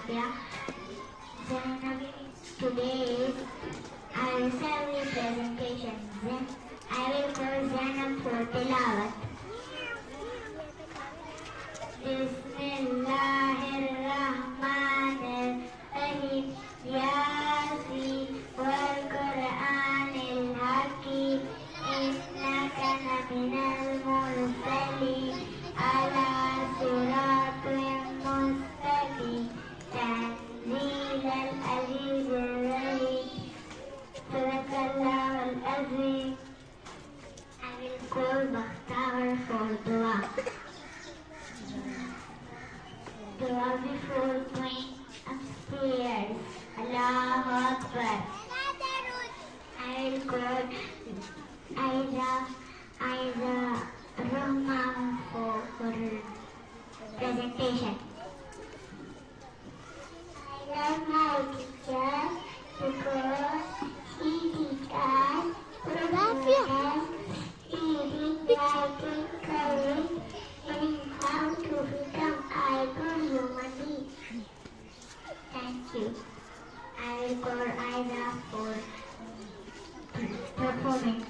Rabia Zainab. Today I will serve you presentation. I will call Zainab for Tilawat. Bismillahirrahmanirrahim. Yasin wal Qur'anil Hakim. Innaka laminal mursalin ala siratin mustaqim. Tanzilal azizir rahim. Sadaqallahul azim. I will call Bakhtar for dua. Dua before going upstairs. Allahu Akbar. I will call Aiza Rahman for presentation. I love my teacher because she teaches progress, reading, writing, coloring, and how to become a good human being. Thank you. I will call Aiza for performance.